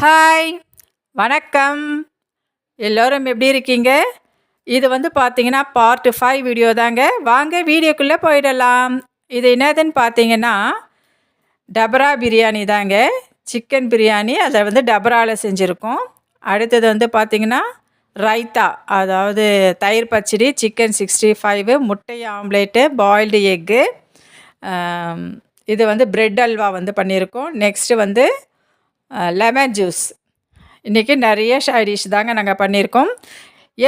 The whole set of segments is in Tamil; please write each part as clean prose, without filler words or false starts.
ஹாய், வணக்கம். எல்லோரும் எப்படி இருக்கீங்க? இது பார்த்தீங்கன்னா பார்ட் 5 வீடியோ தாங்க. வாங்க வீடியோக்குள்ளே போயிடலாம். இது என்னதுன்னு பார்த்தீங்கன்னா டபரா பிரியாணி தாங்க. சிக்கன் பிரியாணி அதை டபராவில் செஞ்சுருக்கோம். அடுத்தது பார்த்தீங்கன்னா ரைத்தா, அதாவது தயிர் பச்சடி, சிக்கன் 65, முட்டை ஆம்லேட்டு, பாயில்டு எக்கு, இது பிரெட் அல்வா பண்ணியிருக்கோம். Next lemon juice. இன்றைக்கி நிறைய சைட் டிஷ் தாங்க நாங்கள் பண்ணியிருக்கோம்.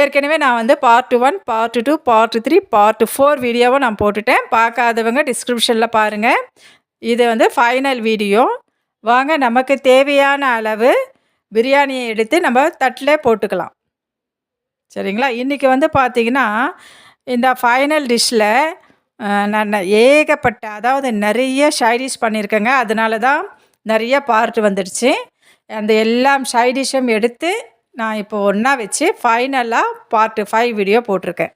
ஏற்கனவே நான் பார்ட் 1, பார்ட் 2, பார்ட் 3, பார்ட் 4 வீடியோவும் நான் போட்டுட்டேன். பார்க்காதவங்க டிஸ்கிரிப்ஷனில் பாருங்கள். இது ஃபைனல் வீடியோ. வாங்க நமக்கு தேவையான அளவு பிரியாணியை எடுத்து நம்ம தட்டில் போட்டுக்கலாம். சரிங்களா? இன்றைக்கி பார்த்திங்கன்னா இந்த ஃபைனல் டிஷ்ஷில் நான் ஏகப்பட்ட, அதாவது நிறைய சைட் டிஷ் பண்ணியிருக்கேங்க. அதனால தான் நிறைய பார்ட் வந்துடுச்சு. அந்த எல்லாம் சைட் டிஷ்ஷும் எடுத்து நான் இப்போ ஒன்றா வச்சு ஃபைனலாக பார்ட் 5 வீடியோ போட்டிருக்கேன்.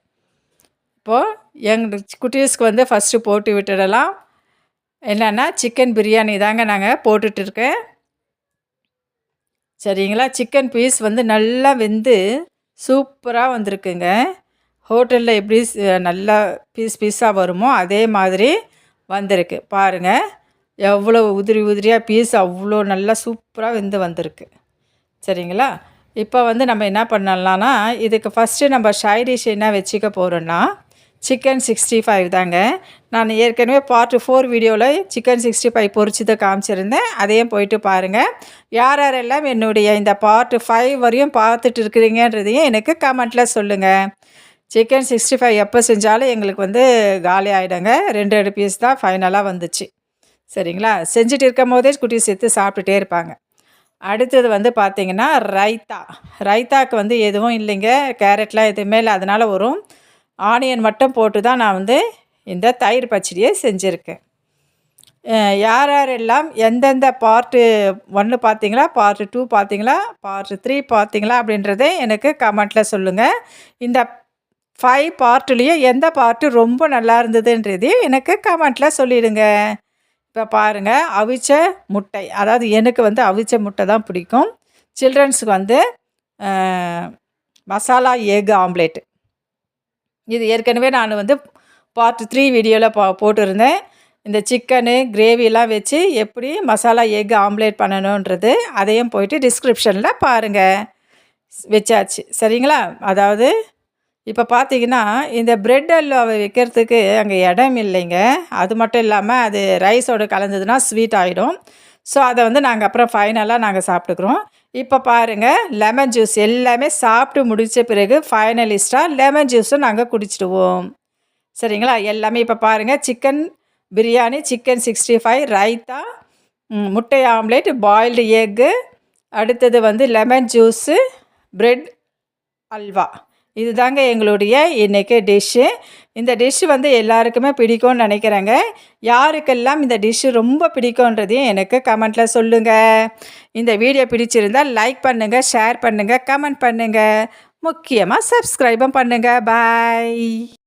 இப்போது எங்கள் குட்டீஸ்க்கு ஃபஸ்ட்டு போட்டு விட்டுடலாம். என்னென்னா சிக்கன் பிரியாணி தாங்க நாங்கள் போட்டுட்ருக்கேன். சரிங்களா? சிக்கன் பீஸ் நல்லா வெந்து சூப்பராக வந்திருக்குங்க. ஹோட்டலில் எப்படி நல்லா பீஸாக வருமோ அதே மாதிரி வந்திருக்கு பாருங்கள். எவ்வளோ உதிரியாக பீஸ் அவ்வளோ நல்லா சூப்பராக வந்திருக்கு. சரிங்களா? இப்போ நம்ம என்ன பண்ணலான்னா, இதுக்கு ஃபஸ்ட்டு நம்ம சைட் டிஷ் என்ன வச்சுக்க போகிறோன்னா சிக்கன் 65 தாங்க. நான் ஏற்கனவே பார்ட் 4 வீடியோவில் சிக்கன் 65 பொரிச்சதை காமிச்சிருந்தேன். அதையும் போயிட்டு பாருங்கள். யாரெல்லாம் என்னுடைய இந்த பார்ட் 5 வரையும் பார்த்துட்டு இருக்கிறீங்கன்றதையும் எனக்கு கமெண்ட்டில் சொல்லுங்கள். சிக்கன் 65 எப்போ செஞ்சாலும் எங்களுக்கு காலி ஆகிடுங்க. 2 பீஸ் தான் ஃபைனலாக வந்துச்சு. சரிங்களா? செஞ்சுட்டு இருக்கும் போதே குட்டி சேர்த்து சாப்பிட்டுட்டே இருப்பாங்க. அடுத்தது பார்த்திங்கன்னா ரைத்தாக்கு எதுவும் இல்லைங்க. கேரட்லாம் எதுவுமே இல்லை. அதனால் வரும் ஆனியன் மட்டும் போட்டு தான் நான் இந்த தயிர் பச்சடியை செஞ்சுருக்கேன். யாரெல்லாம் எந்தெந்த பார்ட்டு 1 பார்த்தீங்களா, பார்ட் 2 பார்த்தீங்களா, பார்ட் 3 பார்த்தீங்களா அப்படின்றதே எனக்கு கமெண்ட்டில் சொல்லுங்கள். இந்த 5 பார்ட்லேயும் எந்த பார்ட்டு ரொம்ப நல்லா இருந்ததுன்றதையும் எனக்கு கமெண்ட்டில் சொல்லிவிடுங்க. இப்போ பாருங்கள், அவிச்ச முட்டை, அதாவது எனக்கு அவிச்ச முட்டை தான் பிடிக்கும். சில்ட்ரன்ஸுக்கு மசாலா எக் ஆம்லேட். இது ஏற்கனவே நான் பார்ட் 3 வீடியோவில் போட்டிருந்தேன். இந்த சிக்கனு கிரேவிலாம் வச்சு எப்படி மசாலா எக் ஆம்லேட் பண்ணணுன்றது அதையும் போயிட்டு டிஸ்கிரிப்ஷனில் பாருங்கள். வச்சாச்சு. சரிங்களா? அதாவது இப்போ பார்த்தீங்கன்னா இந்த பிரெட் அல்வாவை வைக்கிறதுக்கு அங்கே இடம் இல்லைங்க. அது மட்டும் இல்லாமல் அது ரைஸோடு கலந்ததுன்னா ஸ்வீட் ஆகிடும். ஸோ அதை நாங்கள் அப்புறம் ஃபைனலாக நாங்கள் சாப்பிட்டுக்குறோம். இப்போ பாருங்கள், லெமன் ஜூஸ் எல்லாமே சாப்பிட்டு முடித்த பிறகு ஃபைனலிஸ்ட்டாக லெமன் ஜூஸும் நாங்கள் குடிச்சிடுவோம். சரிங்களா? எல்லாமே இப்போ பாருங்கள், சிக்கன் பிரியாணி, சிக்கன் 65, ரைத்தா, முட்டை ஆம்லேட், பாயில்டு எக்கு, அடுத்தது லெமன் ஜூஸு, பிரெட் அல்வா. இது தாங்க எங்களுடைய இன்றைக்கி டிஷ்ஷு. இந்த டிஷ்ஷு எல்லாருக்குமே பிடிக்கும்னு நினைக்கிறேங்க. யாருக்கெல்லாம் இந்த டிஷ்ஷு ரொம்ப பிடிக்கும்ன்றதையும் எனக்கு கமெண்ட்டில் சொல்லுங்கள். இந்த வீடியோ பிடிச்சிருந்தால் லைக் பண்ணுங்கள், ஷேர் பண்ணுங்கள், கமெண்ட் பண்ணுங்கள், முக்கியமாக சப்ஸ்கிரைபும் பண்ணுங்கள். பாய்.